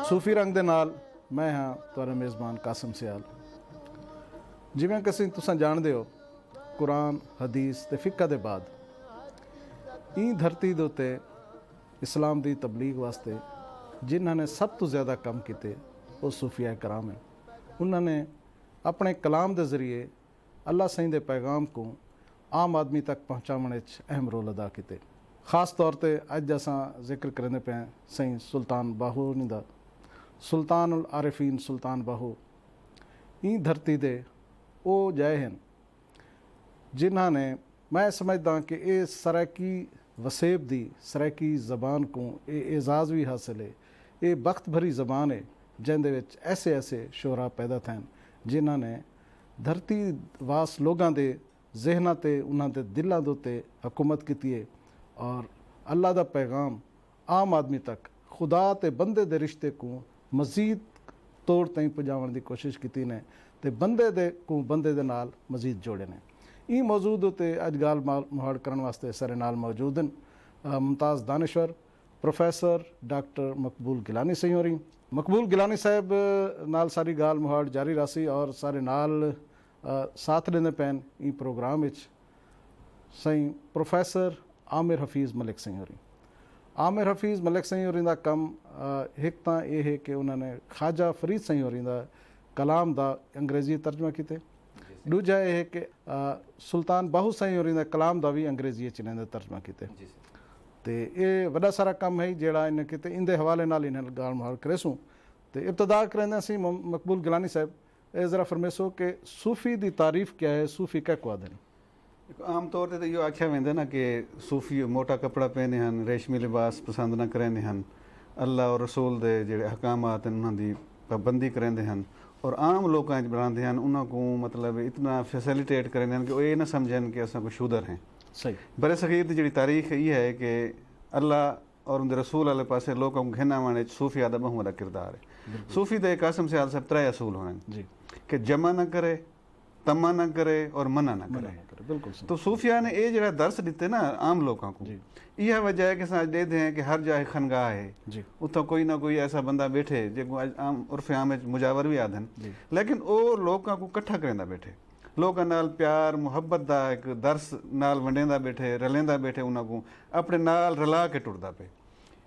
सूफी रंग दे नाल मैं हाँ तुहाडा मेज़बान कासिम सियाल। जिवें कि तुसां जाणदे हो, कुरान हदीस ते फिक्का दे बाद ई धरती दे उत्ते इस्लाम दी तबलीग वास्ते जिन्हां ने सब तो ज़्यादा कम कीते वो सूफिया कराम हैं। उन्होंने अपने कलाम के जरिए अल्लाह सही दे पैगाम को आम आदमी तक पहुँचाने अहम रोल अदा किए। ख़ास तौर पर अज असां जिक्र करेंदे पे सही सुल्तान बाहू दा, सुल्तान उल आरिफीन सुल्तान बाहू ई धरती दे वो जय हैं जिन्हां ने, मैं समझदा कि ये सराकी वसेब दी सराकी ज़बान को ये एजाज़ भी हासिल है। ये बख्त भरी ज़बान है जिंदे विच ऐसे ऐसे शोरा पैदा थे जिन्हां ने धरती वास लोगों के जहना ते उन्हां दे दिलों दे उत्ते हुकूमत की है और अल्लाह दा पैगाम आम आदमी तक खुदा ते बंदे दे रिश्ते को मज़ीद तोड़ तई पहुँचाने की कोशिश की ने ते बंदे दे को बंदे दे नाल मज़ीद जोड़े ने। ई मौजूद उत्ते अज गाल मुहाड़ करने वास्ते सारे नाल मौजूद हैं मुमताज़ दानिश्वर प्रोफैसर डॉक्टर मकबूल गिलानी सही हो रही। मकबूल गिलानी साहब नाल सारी गाल मुहाड़ जारी रासी और सारे नाल साथ लेंदे पैन ई प्रोग्राम विच सही प्रोफैसर आमिर हफीज़ मलिक सही हो रही। आमिर हफीज़ मलिक सही हो रही दा कम एक तो यह है कि उन्होंने ख्वाजा फरीद सही हो रही दा कलाम दा अंग्रेज़ी तर्जमा किते। दूजा यह है कि सुल्तान बाहू सही हो रही दा कलाम दा भी अंग्रेज़ी च इन्हें तर्जमा किते। तो ये वड़ा सारा कम है जड़ा इन्हें किते इंदे हवाले नाल इन्हें गाल मुहाड़ करेसूँ। तो इब्तदा करेंदा सी मकबूल गिलानी साहब ये ज़रा फरमेसो कि सूफ़ी की तारीफ़ क्या है, सूफ़ी क्या को आदन? आम तौर पर तो यो आख्या वेंदा ना कि सूफी मोटा कपड़ा पहने हैं, रेशमी लिबास पसंद ना करेंदे हैं, अल्लाह और रसूल दे जिहड़े हकामात उन्होंने पाबंदी करेंदे हैं और आम लोगों बनाते हैं उन्होंने मतलब इतना फैसिलिटेट करेंदे हैं कि वो ये ना समझन कि असां कोई शूदर हैं। सही बरे सगीर की जी तारीख ये है कि अल्लाह और उनके रसूल वाले पासे लोगों को घिना माने सूफिया का बहुत बड़ा किरदार है। सूफी तो कासिम सियाल साहब त्रै असूल होने कि जमा ना करे, तमा ना करे और मना ना करे। बिल्कुल। तो सूफिया ने ये जरा दर्स दिते ना आम लोगों को, यह वजह है कि अस दे हैं कि हर जाए खनगाह है, उतो कोई ना कोई ऐसा बंदा बैठे जो आम उर्फ आम मुजावर भी आदन, लेकिन वो लोगों को कट्ठा करेंदा बैठे, लोगों नाल प्यार मुहब्बत का एक दर्स नाल वंडेंदा बैठे, रलेंदा बैठे, उन्होंने अपने नाल रला के टुरदा पे।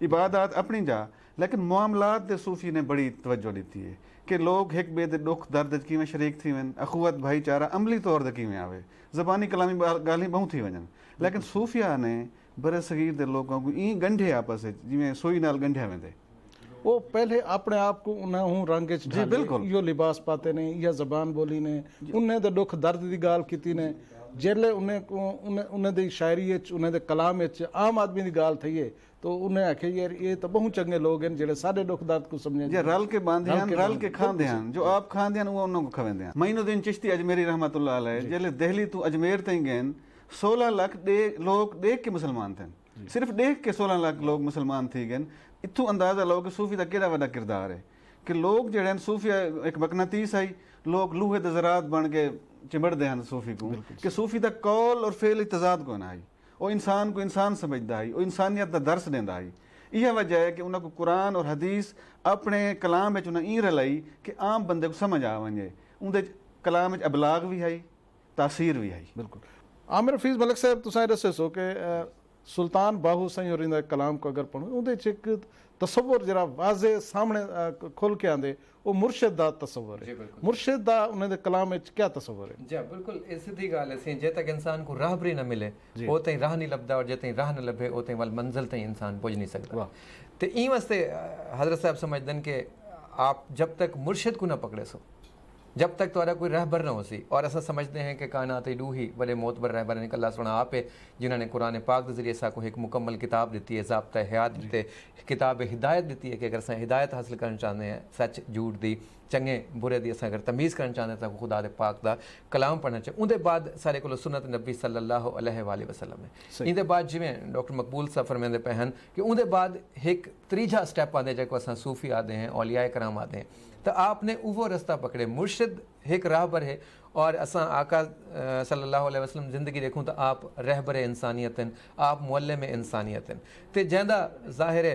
इबादत अपनी जा, लेकिन मामलात दे सूफी ने बड़ी तवज्जो दी है कि लोग एक बे दे दुख दर्द किवें शरीक थी वन, अखुवत भाईचारा अमली तौर पर किवें आवे, ज़बानी कलामी गालियां बहुत थी वजन, लेकिन सूफिया ने बरे सगीर दे लोगों को ई गंढे आपस जिमें सोई नाल गंढिया वेंदे। वो पहले अपने आप को उन्हें रंग जी बिल्कुल यो लिबास पाते ने या जबान बोली ने उन्हें दे दुख दर्द की गाल की ने जेले उन्हें दी शायरी उन्हें दे कलाम आम आदमी की गाल थी है तो उन्हें आखे यार ये तो बहुत चंगे लोग हैं जेड़े सारे दुख दर्द को समझे जे रल के बांधे हैं, रल के खांदे हैं, जो आप खांदे हैं वो उन्होंने खवेंदे हैं। मईनुद्दीन चिश्ती अजमेरी रहमतुल्लाह अलैह जेले दिल्ली तो अजमेर तई गए 16 लाख लोग देख के मुसलमान थे, सिर्फ देख के 16 लाख लोग मुसलमान थी गए। इतों अंदाजा लो कि सूफी का केड़ा वड्डा किरदार है कि लोग जड़े सूफिया एक मकनातीस आई, लोग लूहे दे ज़रात बन के चिमड़ते हैं सूफी को कि सूफी का कौल और फेल तजाद को ना आई, वो इंसान को इंसान समझदा आई, वो इंसानियत का दर्स देंदा आई। यह वजह है कि उन्होंने कुरान और हदीस अपने कलाम में उन्हें ई रलाई कि आम बंदे को समझ आ वजे, उनके कलाम में अबलाग भी आई, तासीर भी आई। बिल्कुल। आमिर हफीज़ मलिक साहब तुसां दसे सो कि सुल्तान बाहू सही हो रही कलाम को अगर पढ़ो उहदे च एक तसव्वुर जरा वाजे सामने खुल के आंदे वो मुर्शिद दा तसव्वुर है। मुर्शिद दा उन्हें कलाम में क्या तसव्वुर है? जी बिल्कुल ये सीधी गाल है। जे तक इंसान को राहबरी न मिले वो तई राह नहीं लभदा और जे तई राह न लभे वो तई वाल मंजिल तई इंसान पहुंच नहीं सकता। तो ई वास्ते हजरत साहब समझदन कि आप जब तक मुर्शिद को ना पकड़े सो, जब तक तुम्हारा कोई रहबर ना हो सी। और ऐसा समझते हैं कि कायनात डू ही बड़े मोतबर रहबर ने अल्लाह सुना आप है जिन्होंने कुरान पाक के जरिए साको एक मुकम्मल किताब दी है, ज़ाब्ता हयात दी, किताब हिदायत दी है कि अगर अस हिदायत हासिल करना चाहते हैं सच झूठ दी चंगे बुरे दी अस अगर तमीज़ करना चाहते हैं तो खुदा दे पाक दा कलाम पढ़ना चाहिए। उनके बाद सारे को सुन्नत नबी सल्लल्लाहु अलैहि वसल्लम है। इनके बाद जिमें डॉक्टर मकबूल साहब फरमाते पे हैं कि उनके बाद एक त्रीजा स्टैप आते जो अस सूफी आते हैं, औलिया कराम आते हैं, तो आपने वो रास्ता पकड़े। मुर्शिद एक राहबर है और असां आका सल्लल्लाहु अलैहि वसल्लम ज़िंदगी देखूं तो आप रहबर इंसानियत हैं, आप मुअल्लिम इंसानियत हैं ते जंहिंदा ज़ाहिर है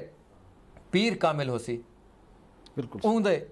पीर कामिल होसी बिल्कुल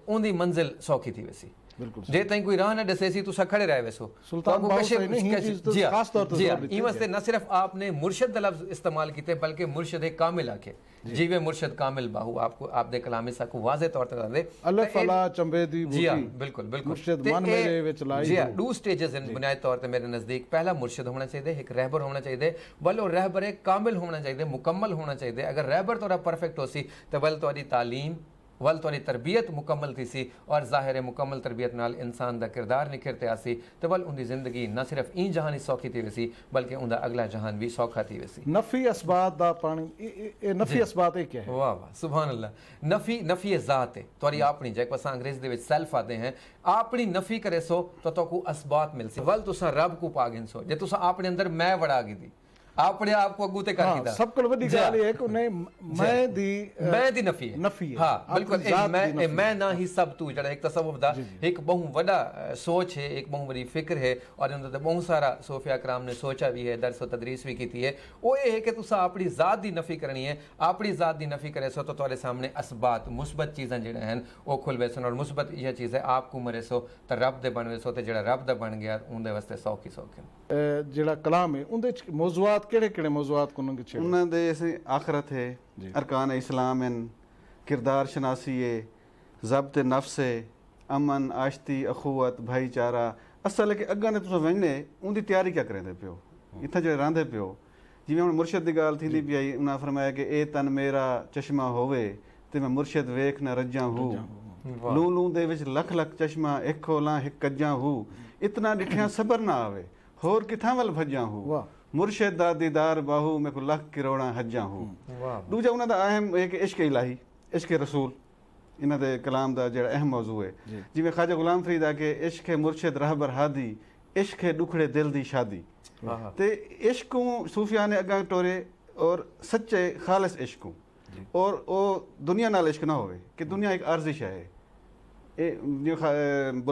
उंदी मंजिल सौखी थी वैसी बिल्कुल जे ताईं कोई राह न ॾसेसी तुसा खड़े रह वैसो सुल्तान बाहू सही नहीं, ही चीज़ तो खास तौर पे जोर देती है। वास्ते न सिर्फ आपने मुर्शद लफ्ज इस्तेमाल किए बल्कि मुर्शद कामिल आखे जीवे मुर्शद कामिल बाहू आपको आप दे कलाम सा को वाज़े तौर ते दे अल्लाह फला चंबे दी जी हां बूटी बिल्कुल बिल्कुल मुर्शद मन मेरे विच लाई जी हां दो स्टेजेस इन बुनियादी तौर पे मेरे नज़दीक पहला मुर्शद होना चाहिए, एक रहबर होना चाहिए, वल वो रहबर कामिल होना चाहिए, मुकम्मल होना चाहिए। अगर रहबर तोरा परफेक्ट होसी तो वल तोरी तालीम वल तोरी तरबियत मुकम्मल थी सी और ज़ाहिर मुकम्मल तरबियत नाल इंसान दा किरदार निखरते आसी तो वल उनकी ज़िंदगी न सिर्फ ई जहानी सौखी थी वैसी बल्कि उनका अगला जहान भी सौखा थी वैसी। नफी असबात दा पानी ए नफी असबात क्या है? वाह वाह सुभान अल्लाह। नफी ज़ात है तोरी अपनी जैको असां अंग्रेज़ी दे विच सेल्फ आते हैं अपनी नफी करे सो तो को असबात मिलसी वल तुसा रब को पागिन सो जे तुसा अपने अंदर मैं वड़ा गी अपने आप को अगू ते कर कीता सब कोल वडी गाल है कि नहीं मैं दी नफी है हां बिल्कुल मैं ना ही सब तू जड़ा एक तसव्वुफ दा एक बहु वड़ा सोच है, एक बहु बड़ी फिक्र है और उन ते बहुत सारा सूफिया कराम ने सोचा भी है, दरस और तदरीस भी की है। वो ये है कि तुसा अपनी जात दी नफी करनी है, अपनी जात दी नफी करे सो तो तुम्हारे सामने असबात मुस्बत चीज़ां जेड़ा हैं वो खुल वैसन और मुस्बत यह चीज़ है आपको मरे सो तो रब दे बन वैसो तो जेड़ा रब दा बन गया उनदे वास्ते सौखी जेड़ा कलाम है उनदे मौजूआत केड़े मौजूआत को उन्होंने छेड़े उन्होंने जैसे आखरत है, अरकान इस्लाम है, किरदार शनासी है, ज़ब्त नफ्स है, अमन आश्ती अखुवत भाईचारा। असल है कि अग्गा ने तुम वञने उनकी तैयारी क्या करें पियो इतना जो रांधे पियो जिवें हुण मुर्शद की गाल थी पई आई उन्हें फरमाया कि ए तन मेरा चश्मा होवे ते मैं मुर्शद वेख न रजा हूँ लू लू दे विच लख लख चश्मा एक खोला एक कज्जा हूँ इतना डिठिया सबर ना आवे होर किथां वल भज्जा हूँ मुर्शद दा दीदार बाहू मैं को लख किरोड़ा हज्जा हूँ। दूजा उन्हों का अहम है कि इश्क इलाही इश्क रसूल इन्हों के कलाम का जो अहम मौजू है जिमें ख्वाजा गुलाम फरीद आके इश्क मुर्शद रहबर हादी इश्क दुखड़े दिल दी शादी ते इश्क सूफिया ने अगा टोरे और सच्चे खालिस इश्क और वो दुनिया नाल इश्क ना होवे कि दुनिया एक आर्जिश है जो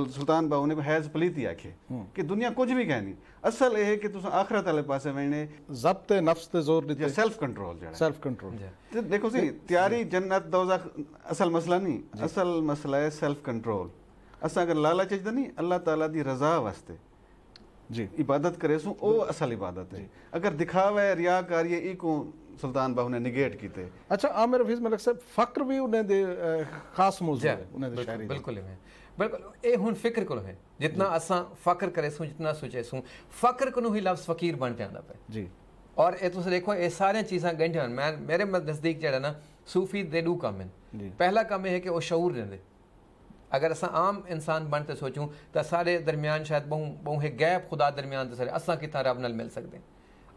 सुल्तान बाहू ने हैज़ पलीती आखे कि दुनिया कुछ भी कहनी असल ये है कि तुम आखरत वाले पासे वने ज़ब्त नफ्स ते जोर दिते सेल्फ कंट्रोल जड़ा सेल्फ कंट्रोल ते देखो सी तैयारी जन्नत दोज़ख असल मसला नहीं असल मसला है सेल्फ कंट्रोल। असा अगर लालच नहीं अल्लाह ताला दी रज़ा वास्ते जी इबादत करे सो ओ असल इबादत है। अगर दिखावा है रियाकारी ई को सुल्तान बाहू ने निगेट कीते। अच्छा आमिर हफीज मलिक साहब फक्र भी उन्हें दे खास मौजू है उन्हें दे शायरी बिल्कुल ए हुन फिक्र को है जितना असा फक्र करे सू जितना सोचे सू फक्र को ही लफ्ज़ फकीर बन जांदा पे जी और ए तुस देखो ये सारे चीज़ां गंढियां मैं मेरे नज़दीक जेड़ा ना सूफी दे दो काम हैं। पहला काम है कि वो शऊर रहंदे अगर असा आम इंसान बनते सोचूं तो सारे दरमियान शायद बहु एक गैप खुदा दरमियान ते सारे असा कितना रब नाल मिल सकते हैं।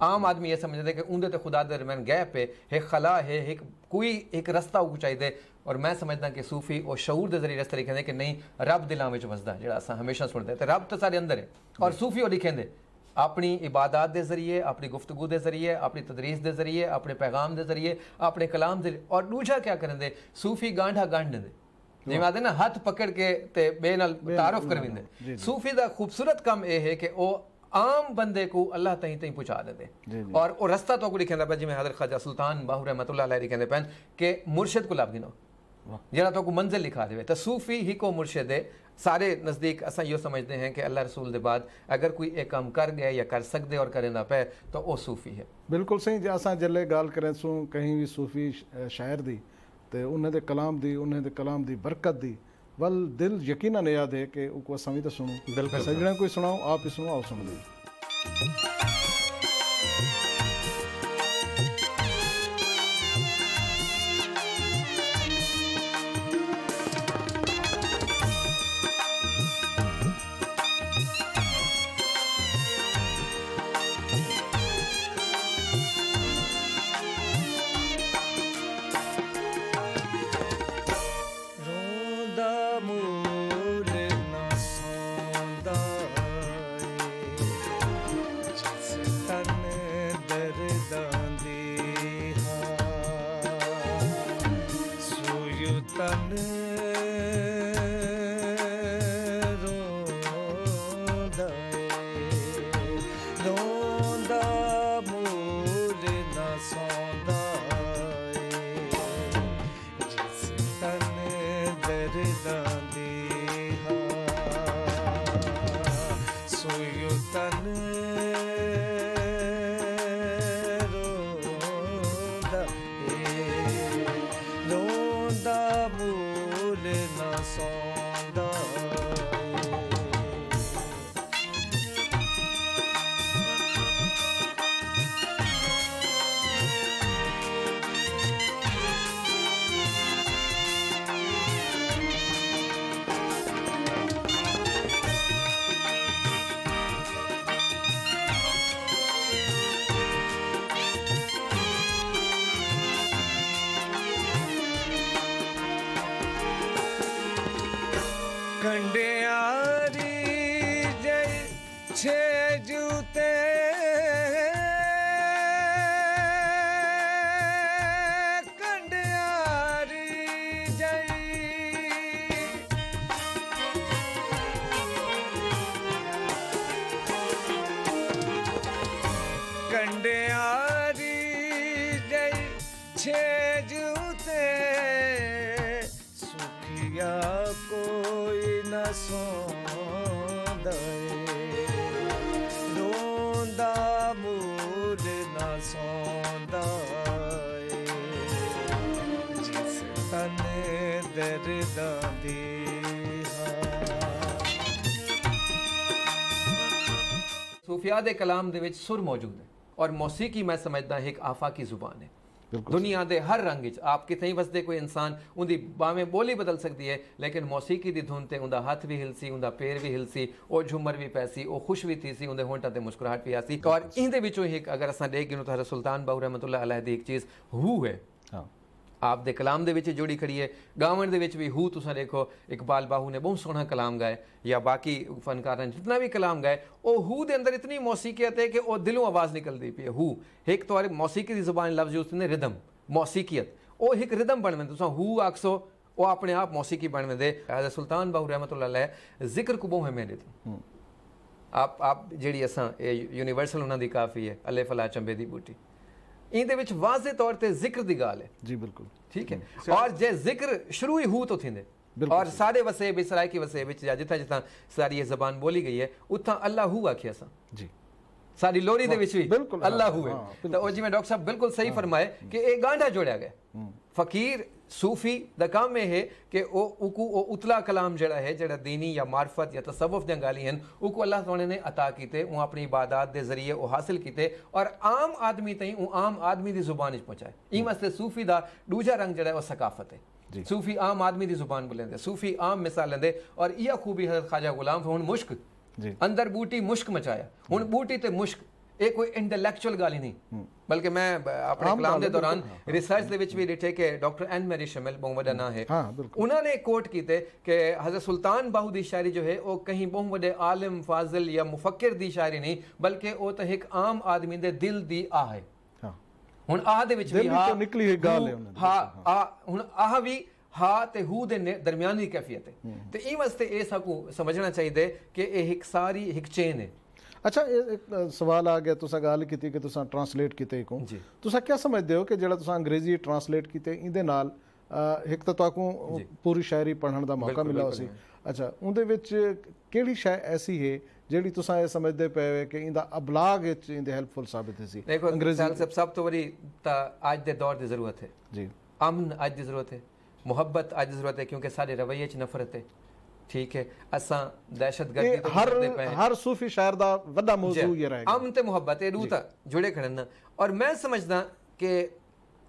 आम आदमी ये समझते कि उनके तो खुदा दे दरमियान गैप है एक खला है एक कोई एक रस्ता वो चाहिए और मैं समझदा कि सूफी और शऊर के जरिए रस्ता लिखेंदे कि नहीं रब दिलों में वसदा जेड़ा असा हमेशा सुनते तो रब तो सारे अंदर है और सूफी वो लिखेंदे अपनी इबादत के जरिए अपनी गुफ्तगू के जरिए अपनी तदरीस के जरिए अपने पैगाम के जरिए अपने कलाम के और दूजा क्या करेंदे सूफी गांढा गांढ देंदे जिवें आदे ना हाथ पकड़ के ते बे नाल तारुफ करविंदे। सूफी का खूबसूरत काम यह है कि वो आम बंदे को अल्लाह तई तई पहुँचा देते और वो रस्ता तो लिखेंदा पे जिवें हज़रत ख्वाजा सुल्तान बाहू रहमतुल्लाह अलैह लिखेंदे पैन कि मुर्शिद को लाभ गिनो जरा तो मंजिल लिखा दे तो सूफी ही को मुर्शिद है। सारे नज़दीक असा यो समझते हैं कि अल्लाह रसूल के बाद अगर कोई एक काम कर गया या कर सकते और करें पे तो वो सूफी है। बिल्कुल सही जे असा जल्ले गाल करें सू कहीं भी सूफी शायर दी तो उन्हें दे कलाम दी बरकत दी वल दिल यकीनन याद है कि उनको असा भी तो सुनो बिल्कुल सजने कोई सुनाओ आप ही सुनो आओ सुन दी ਜੂਤੇ ਕੰਡਿਆਰੀ ਜਈ ਕੰਡਿਆਰੀ ਜਈ ਛੇ ਜੂਤੇ ਸੁਖੀਆ ਕੋਈ ਨਾ ਸੌਂਦਾ ਏ ਰੋਂਦਾ ਮੂਲ ਨਾ ਸੌਂਦਾ ਏ ਜਿਸ ਤਨ ਦਰਦਾਂ ਦੀ सूफिया दे कलाम दे विच सुर मौजूद है और मौसीकी मैं समझदा एक आफाकी जुबान है दुनिया दे हर रंग च आप कितें वसदे कोई इंसान उनकी भावें बोली बदल सकती है लेकिन मौसीकी दी धुन ते उनका हथ भी हिलसी उनका पैर भी हिलसी वो झूमर भी पैसी वो खुश भी थी सी उनके होंठां ते मुस्कुराहट भी आसी और इहदे विचों एक अगर असां देख गिनो तो हज़रत सुल्तान बाहू रहमतुल्लाह अलैह दी एक चीज़ हू है हाँ आप दे कलाम दे विच जुड़ी खड़ी है गावन दे विच भी हू तुसां देखो इकबाल बाहू ने बहुत सोहना कलाम गाए या बाकी फनकारां जितना भी कलाम गाए वो हू दे अंदर इतनी मौसीकियत है कि वो दिलों आवाज़ निकलती पई है हू एक तो मौसीकी दी ज़ुबान लफ्ज़ यूज़ ने रिदम मौसीकियत वो एक रिदम बन वेंदे तुसां हू आखसो वो अपने आप मौसीकी बन वेंदे हज़रत सुल्तान बाहू रहमतुल्लाह अलैह जिक्र को बहुत अहमियत दी आप जेड़ी असां यूनिवर्सल उन्हां दी काफ़ी है अले फला चंबे दी बूटी इहदे विच वाज़े तौर ते जिक्र दी गाल है जी बिल्कुल ठीक है और जे जिक्र शुरू ही हू तो थींदे और सारे वसे भी सराइकी वसे बिच या जिथा जिथा सारी ये ज़बान बोली गई है उथा अल्लाह हू आखे असां जी सारी लोरी दे विच भी बिल्कुल, अल्लाह हाँ, हू है हाँ, तो ओ जिवें डॉक्टर साहब बिल्कुल सही फरमाए कि ये गांढा जोड़िया गया फकीर सूफी दा काम है कि ओ उतला कलाम जड़ा है जड़ा दीनी या मार्फत या तसव्वुफ दी गाली हैं उको अल्लाह ताला ने अता कीते वो अपनी इबादत दे जरिए वो हासिल कीते और आम आदमी ताईं वो आम आदमी दी जुबान विच पहुंचाए ई वास्ते सूफी दा दूजा रंग जड़ा है वो सकाफत है सूफी आम आदमी दी जुबान बोलेंदे सूफी आम मिसाल लेंदे और इया खूबी हज़रत ख्वाजा गुलाम हुन मुश्क अंदर बूटी मुश्क मचाया हुन बूटी ते मुश्क ये कोई इंटेलेक्चुअल गाल ही नहीं बल्कि मैं अपने कलाम के दौरान रिसर्च दे विच भी डिठे कि डॉक्टर एन मैरी शमिल बहुत बड़ा ना है उन्होंने कोट कीते कि हज़रत सुल्तान बाहू दी शायरी जो है वो कहीं बहुत बड़े आलिम फाजिल या मुफक्किर दी शायरी नहीं बल्कि वो तो एक आम आदमी दे दिल दी आह है हुन आह दे विच भी हाँ निकली हुई गाल है हाँ आ हुन आह भी हाँ ते हू दे दरमियानी कैफियत है ते ई वास्ते ये साकू समझना चाहिए कि ये एक सारी एक चेन है अच्छा एक सवाल आ गया तुसा गल कीती कि तुसा ट्रांसलेट कीते को तुसा क्या समझदे हो कि जेड़ा तुसा अंग्रेजी ट्रांसलेट कीते इंदे नाल एक तो ताकू पूरी शायरी पढ़न दा मौका मिला उसी अच्छा उनदे विच केड़ी शाय ऐसी है जेड़ी तुसा ये समझदे पे कि इंदा अबलाग विच इंदे हेल्पफुल साबित है सी देखो अंग्रेजी सब तो बड़ी आज दे दौर दी जरूरत है जी अमन आज दी जरूरत है मुहब्बत आज दी जरूरत है क्योंकि सारे रवैये च नफरत है ठीक है असां दहशतगर्दी तो हर सूफी शायर दा वड्डा मौजू ये रहेगा अमन ते मुहब्बत ये दू ता जुड़े खड़े न और मैं समझदा कि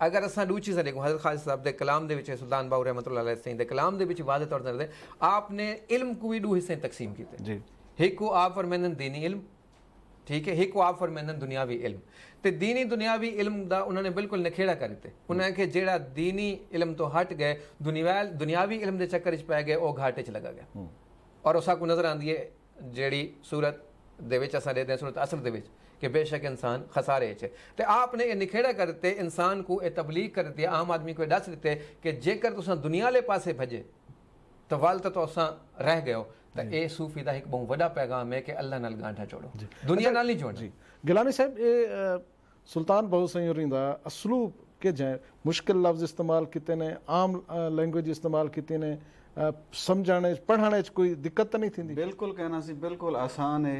अगर असां दू चीज़ां देखो हज़रत ख्वाजा साहब दे कलाम दे विच सुल्तान बाहू रहमतुल्लाह अलैह सही दे कलाम दे विच वाज़े तौर ते आपने इल्म को भी दू हिस्से तकसीम कीते जी एक को आप फरमांदन दीनी इल्म ठीक है एक को आप फरमांदन दुनियावी इल्म ते दीनी दुनियावी इल्म दा उन्होंने बिल्कुल नखेड़ा कर दिते उन्हें कि जेड़ा दीनी इल्म तो हट गए दुनियावी इल्म दे चक्कर च पै गए वो घाटे च लगा गया और उसा को नजर आंदी है जेड़ी सूरत दे विच असां देते हैं सूरत असर दे विच कि बेशक इंसान खसारे च ते आपने ये निखेड़ा कर दिते इंसान को ये तबलीग कर दी आम आदमी को दस दिते कि जेकर तुसां दुनिया ले पासे भजे तो वल तो असां रह गए हो तो ये सूफी दा एक बहुत बड़ा पैगाम है कि अल्लाह नाल गांठा जोड़ो दुनिया नाल नहीं जोड़ना जी गिलानी साहब ये सुल्तान बाहू सही दा असलूब के जाए मुश्किल लफ्ज़ इस्तेमाल किते ने आम लैंग्वेज इस्तेमाल की ने समझाने पढ़ाने कोई दिक्कत तो नहीं थी बिल्कुल कहना सी बिल्कुल आसान है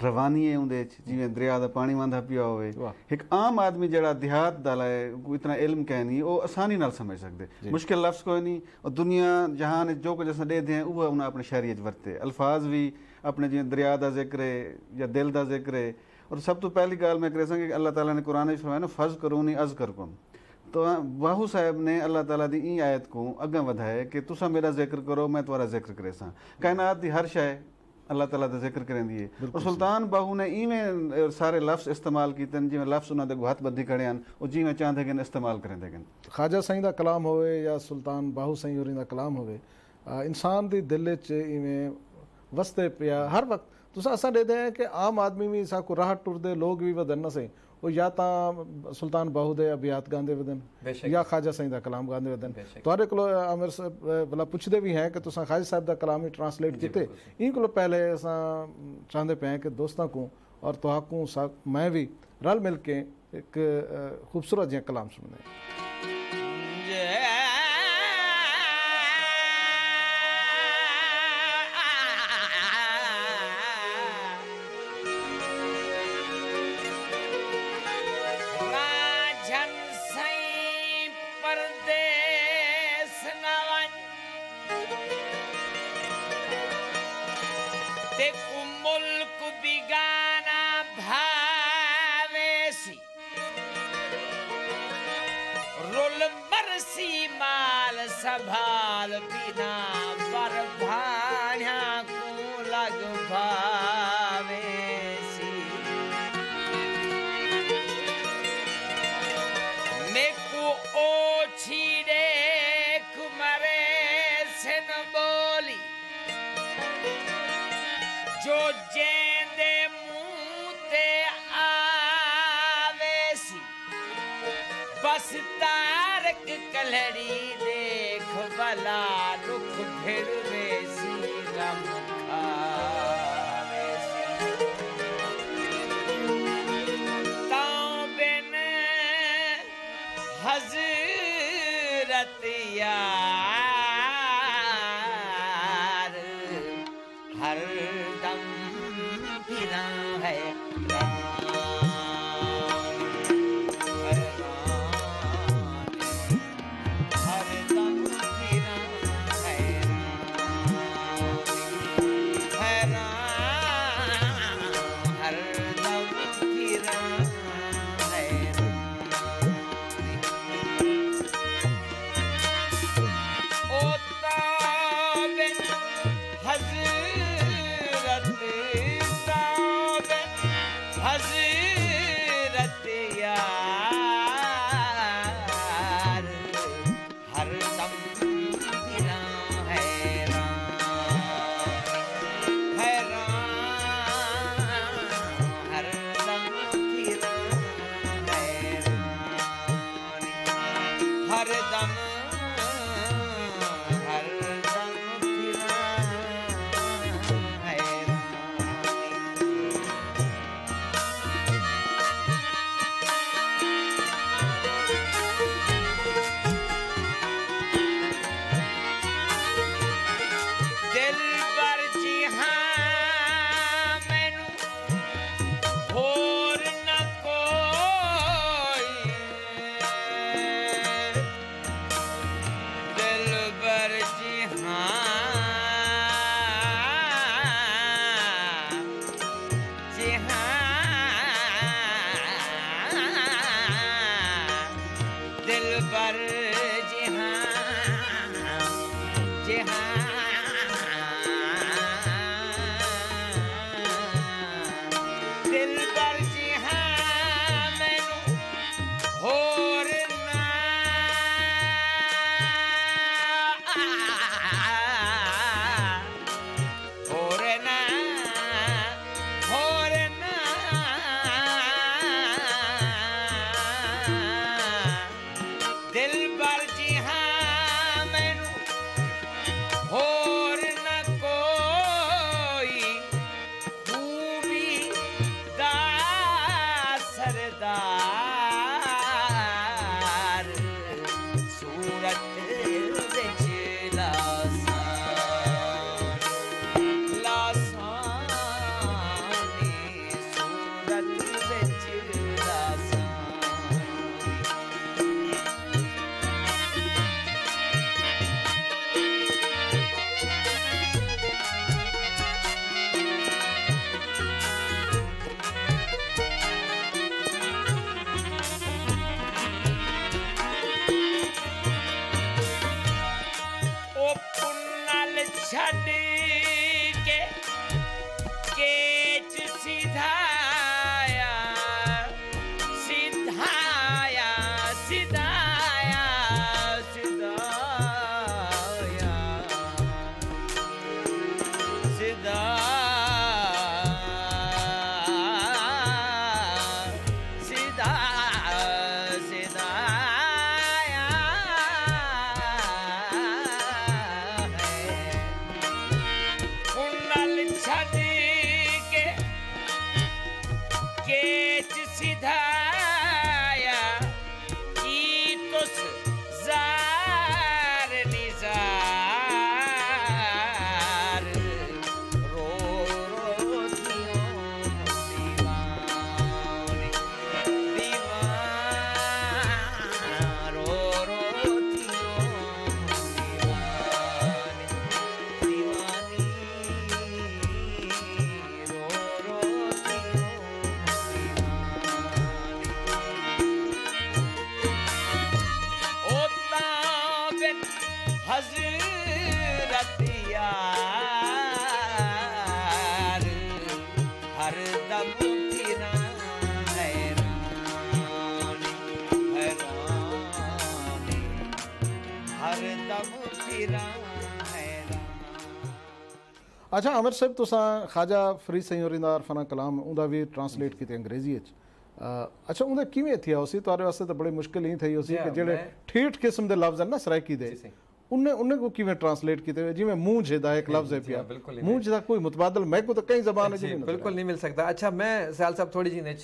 रवानी है उन्दे जिवें दरिया दा पानी वांदा पिया होवे एक आम आदमी जड़ा देहात दा लाए इतना इल्म कह नहीं वो आसानी नाल समझ सकदे मुश्किल लफ्ज़ कोई नहीं और दुनिया जहान जो कुछ असां दे दें वो उन्हें अपने शहरी च वरते अल्फाज भी अपने जिवें दरिया दा जिक्र है या दिल दा जिक्र है और सब तो पहली गल मैं करे कि अल्लाह ताला ने कुरान में फरमाया ना फज़ करूनी अज़ करकुम तो बाहू साहब ने अल्लाह ताला दी ई आयत को अगे वधाए कि तुसा मेरा जिक्र करो मैं तुम्हारा जिक्र करे सा कायनात दी हर शय अल्लाह ताला दा जिक्र करेंदी है और सुल्तान बाहू ने इवें सारे लफ्ज़ इस्तेमाल कीते जिवें लफ्ज़ उन्हां दे हथ बद्धी खड़े हैं और जिवें चाहते गए इस्तेमाल करेंदे गए ख्वाजा साईं दा कलाम होवे या सुल्तान बाहू साईं होरी दा कलाम होवे इंसान दी दिल च इवें वसते पिया हर वक्त तुस असां ॾेंदे हैं कि आम आदमी भी साकू राह टुरदे लोग भी वधन न सही वो या तां सुल्तान बाहू दे अबियात गांदे वधन या ख्वाजा साईं दा कलाम गांदे वधन तुहाडे कोलो आमिर साहब भला पुछदे भी हैं कि तुसां ख्वाजा साहब दा कलाम ही ट्रांसलेट कीते इन कोलो पहले असां चाहंदे पे हैं कि दोस्तां को और तुहाकू मैं भी रल मिल के एक खूबसूरत जिहा कलाम सुनदे संभाल बिना पर भाण्या को लग भावेसी मेको ओछी देख मरे सिन बोली जो जेंदे मुंह ते आवेसी बस तारक कलड़ी भला रुख फिर वेसी रम खावेसी तां बिन हजरत यार हर दम फिरा है छड़ के केच सिधाया केच सिधाया की तुस जार निजार रो रो थियों दीवानी दीवान रो रो थियों दीवानी दीवानी रो रो थियों ओता बिन हजरत यार हर दम फिरा हैरानी हैरानी हर दम फिरा हैरानी अच्छा अमर साहब तुसां ख्वाजा फरीद सईद दा अरफाना कलाम उंदा भी ट्रांसलेट कीते अंग्रेजी च अच्छा उंदा किवें थिया उसी तुहाडे वास्ते तो बड़ी मुश्किल ही थी उसी कि जेड़े ठीठ किस्म दे लफ्ज़ हैं ना सराइकी दे उन्हें उन्हें को किवें ट्रांसलेट कीते जिवें मूंझ दा एक लफ्ज़ है पिया मूंझ दा कोई मुतबादल मैं को तो कई ज़बान है जी बिल्कुल नहीं मिल सकता अच्छा मैं सयाल साहब थोड़ी जी ने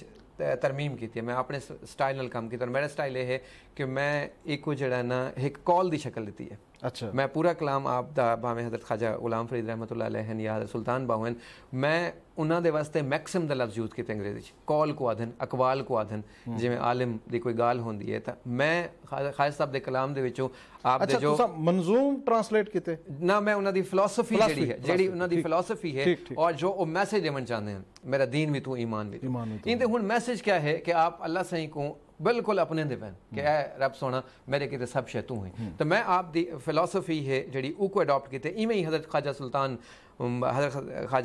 तरमीम की मैं अपने स्टाइल नाल काम किया मेरा स्टाइल ये है कि मैं एक जड़ा ना एक कॉल की शक्ल दी है अच्छा मैं पूरा कलाम आप दा भावें हज़रत ख्वाजा गुलाम फरीद रहमतुल्लाह अलैह हैं या हज़रत सुल्तान बाहू हैं मैं उन्होंने वास्ते मैक्सिमम द लफ्ज़ यूज़ किए अंग्रेजी कॉल को आदन अकवाल को आदन जिवें आलिम दी कोई गाल होंदी है तो मैं ख्वाजा साहब दे कलाम दे विचों आप दे अच्छा जो तुसां मंजूम ट्रांसलेट कीते ना मैं उन्हों दी फिलोसफी जेड़ी है जेड़ी उन्हों दी फिलोसफी है और जो वो मैसेज देना चाहते हैं मेरा दीन भी तू ईमान भी तू इंदे हुण मैसेज क्या है कि आप अल्लाह सही को बिल्कुल अपने दे पैन कि ए रब सोना मेरे किते सब शे तू है तो मैं आप दी फिलोसफी है जेड़ी उको अडॉप्ट कीते इवें ही हज़रत ख्वाजा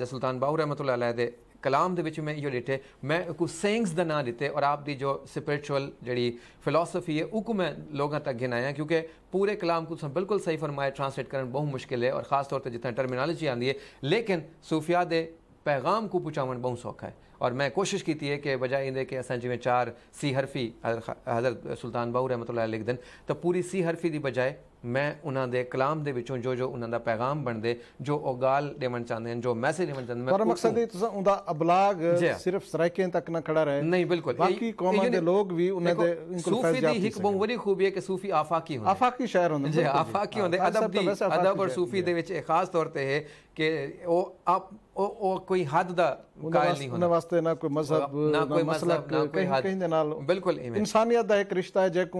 सुल्तान बाहू रहमतुल्लाह अलैह दे कलाम दे विच मैं इहो डिठे मैं कुछ सेइंग्स दा नाम दिते और आप दी जो स्पिरिचुअल जड़ी फिलोसफी है उको मैं लोगों तक गिनाया क्योंकि पूरे कलाम को तुम बिल्कुल सही फरमाया ट्रांसलेट करना बहुत मुश्किल है और ख़ास तौर पर जितना टर्मिनोलॉजी आती है लेकिन सूफिया दे पैगाम को पहुँचावन बहुत सौखा है और मैं कोशिश की है कि बजाय इंदे कि असां जिवें 4 सी हरफी हज़रत सुल्तान बाहू रहमतुल्लाह अलैह लिख दें तो पूरी सी हरफी की बजाय मैं उन्होंने दे कलाम दे विचों जो जो उन्होंने पैगाम बनते जो वो गाल देवन चाहते हैं जो मैसेज देवन चाहते हैं पर मकसद है तुसां उंदा अबलाग सिर्फ सराइकें तक ना खड़ा रहे नहीं बिल्कुल बाकी कौमां दे लोग भी उन्हें दे इनको सूफी दी एक बहुत बड़ी खूबी है कि सूफी आफाकी होंदे आफाकी शायर होंदे जी आफाकी होंदे अदब और सूफी दे विच खास तौर पे है कि वो आप ओ कोई हद दा कायल नहीं होंदा वास्ते ना कोई मजहब ना कोई मसलब ना कोई हद कहीं दे नाल बिल्कुल इंसानियत दा एक रिश्ता है जेको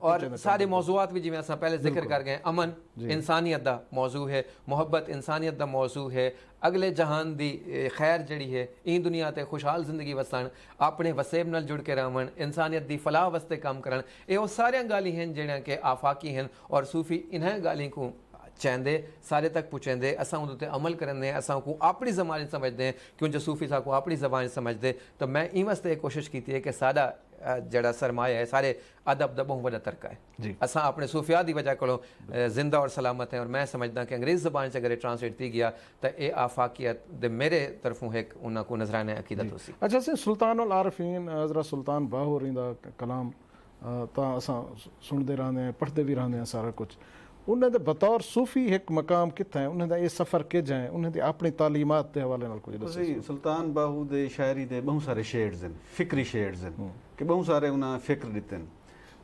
और सारे मौजूआत भी जिवें असां पहले जिक्र कर गए अमन इंसानियत दा मौजू है मोहब्बत इंसानियत दा मौजू है अगले जहान दी खैर जड़ी है ई दुनिया ते खुशहाल जिंदगी वसन अपने वसेब नाल जुड़ के रहन इंसानियत दी फलाह वास्ते काम करन ये वो सारियां गाली हैं जेड़ियां के आफाकी हैं और सूफी इन्हां गाली को चाहते सारे तक पुछेंदे असां उन ते अमल करने असां को अपनी ज़बान समझते हैं क्यों जो सूफी साहब को अपनी ज़बान समझते तो मैं ई वास्ते कोशिश की है कि सादा जड़ा सरमाया है सारे अदब दा बहुत बड़ा तरका है असां अपने सूफिया की वजह को जिंदा और सलामत हैं और मैं समझदा कि अंग्रेज़ ज़बान से अगर ट्रांसलेट थी गया तो ये आफाकियत दे मेरे तरफों एक उन्होंने को नजराना अकीदत होसी अच्छा से सुल्तान उल आरफीन हज़रत सुल्तान बाहू दा कलाम तां असां सुनते रहंदे हैं पढ़ते भी रहंदे हैं सारा कुछ उन्हें बतौर सूफी एक मकाम कितना है उन्हें ये सफ़र के जाए उन्हें अपनी तालीमात के हवाले नाल कुछ दसो सुल्तान बाहू दे शायरी दे बहुत सारे शेड्स हैं फिक्री शेड्स हैं कि बहुत सारे उन्हें फिक्र दिते हैं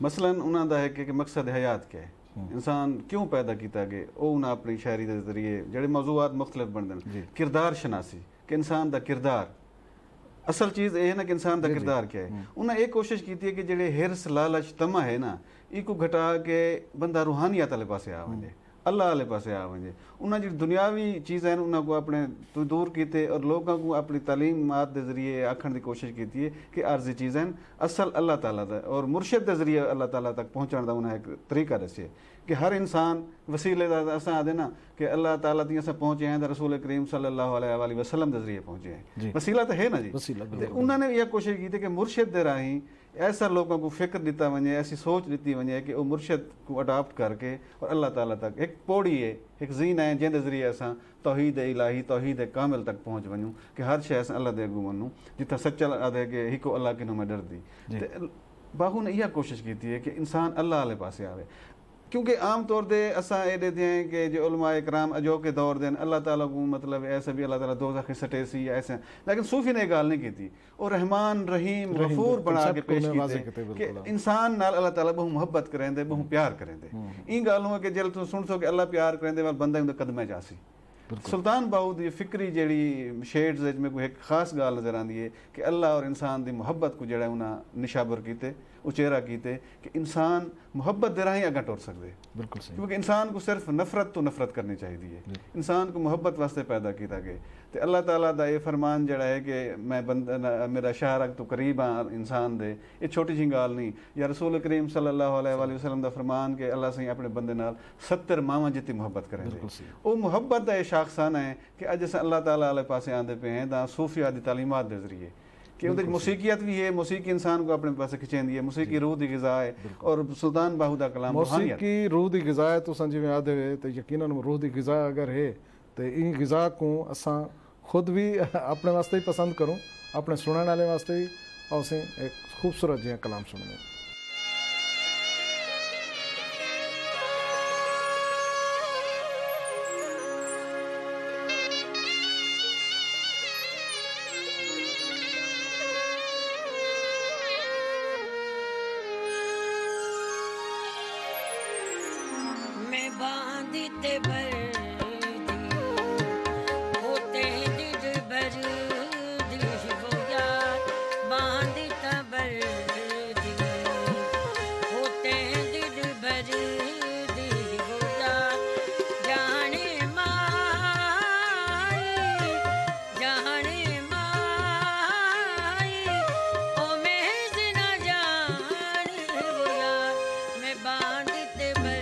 मसलन उन्होंने है कि मकसद हयात क्या है इंसान क्यों पैदा किया गया वो उन्हें अपनी शायरी के जरिए जड़े मौजूआत मुख्तलिफ बनते हैं किरदार शनासी कि इंसान का किरदार असल चीज़ ये है ना कि इंसान का किरदार क्या है उन्हें एक कोशिश की है कि जेडे हिरस लालच तमा है ना इको घटा के बंदा रूहानियत वाले पासे आ वजे अल्लाह वाले पासे आ वजे उन्हें जो दुनियावी चीज़ें उन्होंने को अपने तो दूर किए और लोगों को अपनी तालीमात के जरिए आखण की कोशिश की है कि आर्जी चीज़ें असल अल्लाह ताला दा और मुर्शिद के जरिए अल्लाह ताला तक पहुँचण का उन्हें एक तरीका दसे कि हर इंसान वसीले का असां आदे ना कि अल्लाह ताला ती असां पहुँचे हैं रसूल करीम सल्लल्लाहु अलैहि वसल्लम के जरिए पहुँचे हैं वसीला तो है ना जी उन्होंने यह कोशिश की थी कि मुर्शिद के राही ऐसा लोगों को फिक्र दिता वजे ऐसी सोच दी वजे कि वो मुर्शिद को अडॉप्ट करके और अल्लाह ताला तक एक पौड़ी है एक जीन है जैसे जरिए असां तौहीद इलाही तौहीद कामिल तक पहुँच वनूँ कि हर शे असां अल्लाह दे अगू वनूँ जिथा सच्चा आदे कि हिको अल्लाह किनों में डरदी बाहू ने यह कोशिश की थी कि इंसान अल्लाह वाले पासे आवे क्योंकि आम तौर पे असां ये ॾिठे हैं कि जो उलमा इकराम अजो के दौर देन अल्लाह ताला को मतलब ऐसे भी अल्लाह ताला दोज़ख सटे सी या ऐसे, लेकिन सूफी ने गाल नहीं की थी और रहमान रहीम गफूर बना के पेश कीते कि इंसान नाल अल्लाह ताला बहु मुहब्बत करेंदे बहु प्यार करेंदे। ई गाल हो कि जल तुम सुन सो कि अल्लाह प्यार करेंदे वाल बंदा उनके कदम जासी। सुल्तान बाहू दी फिक्री जड़ी शेड्स में कोई एक खास गाल नजर आती है कि अल्लाह और इंसान की मुहब्बत को जड़ा उन्हें निशाबर कीते उचेरा कीते कि इंसान मुहब्बत दे राही अगर टुर सकते। बिल्कुल सही। क्योंकि इंसान को सिर्फ नफरत तो नफरत करनी चाहिए, इंसान को मुहब्बत वास्ते पैदा किया गया। तो अल्लाह ताला दा ये फरमान जड़ा है कि मैं बंदा मेरा शाहरक तो करीब हाँ इंसान दे, ये छोटी जी गाल नहीं। या रसूल करीम सल्लल्लाहु अलैहि वसल्लम दा फरमान कि अल्लाह से अपने बंदे नाल 70 मावां जितनी मुहब्बत करेंगे। वो मुहब्बत का ये शाखसान है कि अज अस अल्लाह ताला वाले पासे आते पे हैं दा सूफिया दी तालीमात के जरिए कि उनकी मौसीकियत भी है, मौसीकी इंसान को अपने पास खिंचेंदी है, मौसीकी रूह की ग़िज़ा है और सुल्तान बाहू दा कलाम मौसीकी रूह की ग़िज़ा है। तो जिवें आदे वे तो यकीनन रूह की ग़िज़ा अगर है तो इन ग़िज़ा को असां खुद भी अपने वास्ते ही पसंद करूँ, अपने सुनने वाले वास्ते भी, और असें एक खूबसूरत जिहा कलाम सुनने। मैं बांधते भर होते दिल भर वो यार बांधता भर होते दिल भर वो यार जाने माई ओ मैं जिना जान वो यार मैं बांधते भर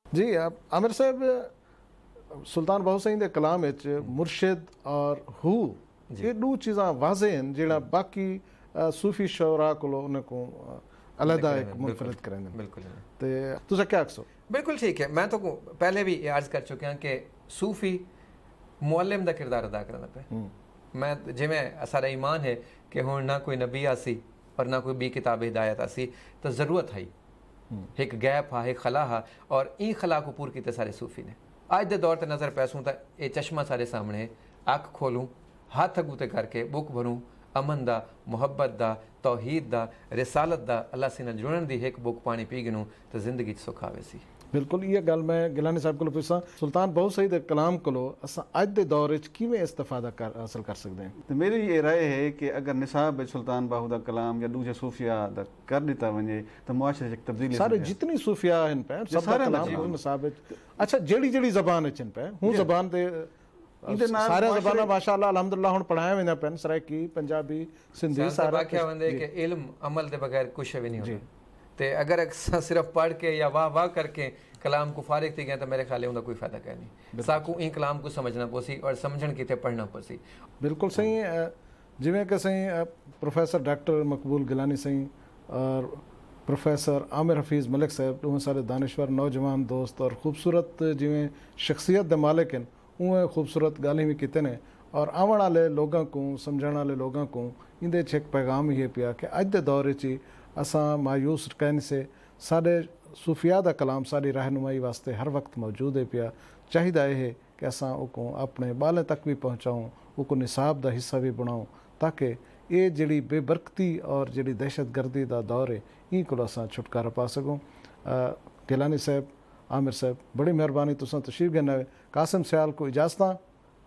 जी आमिर साहब सुल्तान बाहू सिंह के कलाम विच मुर्शिद और हू ये दो चीज़ां वाज़े हैं जिहड़ा बाकी सूफी शौरा कोलों उनको अलहदा एक मुनफरद करेंदे। बिल्कुल ते तुसा क्या आखसो? बिल्कुल ठीक है। मैं तो पहले भी अर्ज़ कर चुका कि सूफी मुअल्लिम का किरदार अदा करना पे। मैं जिवें सारा ईमान है कि हुण ना कोई नबी आसी और ना कोई बी किताब हिदायत आसी, तो ज़रूरत है एक गैप हा, एक खला हा, और ई खला को पूर किते सारे सूफी ने। अज के दौर पर नज़र पैसूँ तो ये चश्मा सारे सामने, अख खोलूँ, हाथ अगू ते करके बुक भरूँ, अमन दा, मुहब्बत दा, तौहीद दा रिसालत दा अल्लाह से नाल जुड़न दी एक बुक पानी पी गिनूं तो जिंदगी च सुख आवे सी। बिल्कुल ये गल मैं गिलानी साहब को पुछां सुल्तान बहुत सही दे कलाम को असां अज दे दौर च किवें इस्तिफादा हासिल कर सकते हैं। तो मेरी ये राय है कि अगर निसाब सुल्तान बाहू दा कलाम या दूजे सूफिया दा कर दिता वने तो मुआशरे च तब्दीली सारे जितनी सूफिया हैं पे सब दा सारे कलाम बच्चे को निसाब विच अच्छा जेड़ी जेड़ी ज़बान च पे हूं ज़बान दे इहदे नाल सारे मुआशरे- ज़बाना माशाअल्लाह अल्हम्दुलिल्लाह हुण पढ़ाया वेंदा पेन सराइकी पंजाबी सिंधी सारा वाक्या वंदे कि इल्म अमल दे बगैर कुछ भी नहीं होता ते अगर असां सिर्फ पढ़ के या वाह वाह करके कलाम को फारिग थी गए तो मेरे ख्याल उनका कोई फायदा क्या नहीं। साकू इन कलाम को समझना पोसी और समझण किते पढ़ना पोसी। बिल्कुल सही जिवें कि सही प्रोफेसर डॉक्टर मकबूल गिलानी सही और प्रोफेसर आमिर हफीज़ मलिक साहब उहे सारे दानिश्वर नौजवान दोस्त और खूबसूरत जिवें शख्सियत दे मालिक हैं उहे खूबसूरत गाली भी किते ने और आवन वाले लोगों को समझण वाले लोगों को इंदे च एक पैगाम ये पिया कि अज दे दौर च असां मायूस कहने से साढ़े सूफिया दा कलाम साड़ी रहनुमाई वास्ते हर वक्त मौजूद है पिया चाहिदा है कि असां उको अपने बालें तक भी पहुँचाऊँ उको निसाब दा हिस्सा भी बनाऊँ ताकि ये जिहड़ी बेबरकती और जिहड़ी दहशतगर्दी दा दौर है ई को असां छुटकारा पा सकूँ। गिलानी साहब आमिर साहब बड़ी मेहरबानी तुसां तशरीफ गन्ना कासिम सियाल को इजाज़त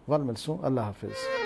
वल मिलसूँ अल्लाह हाफिज़।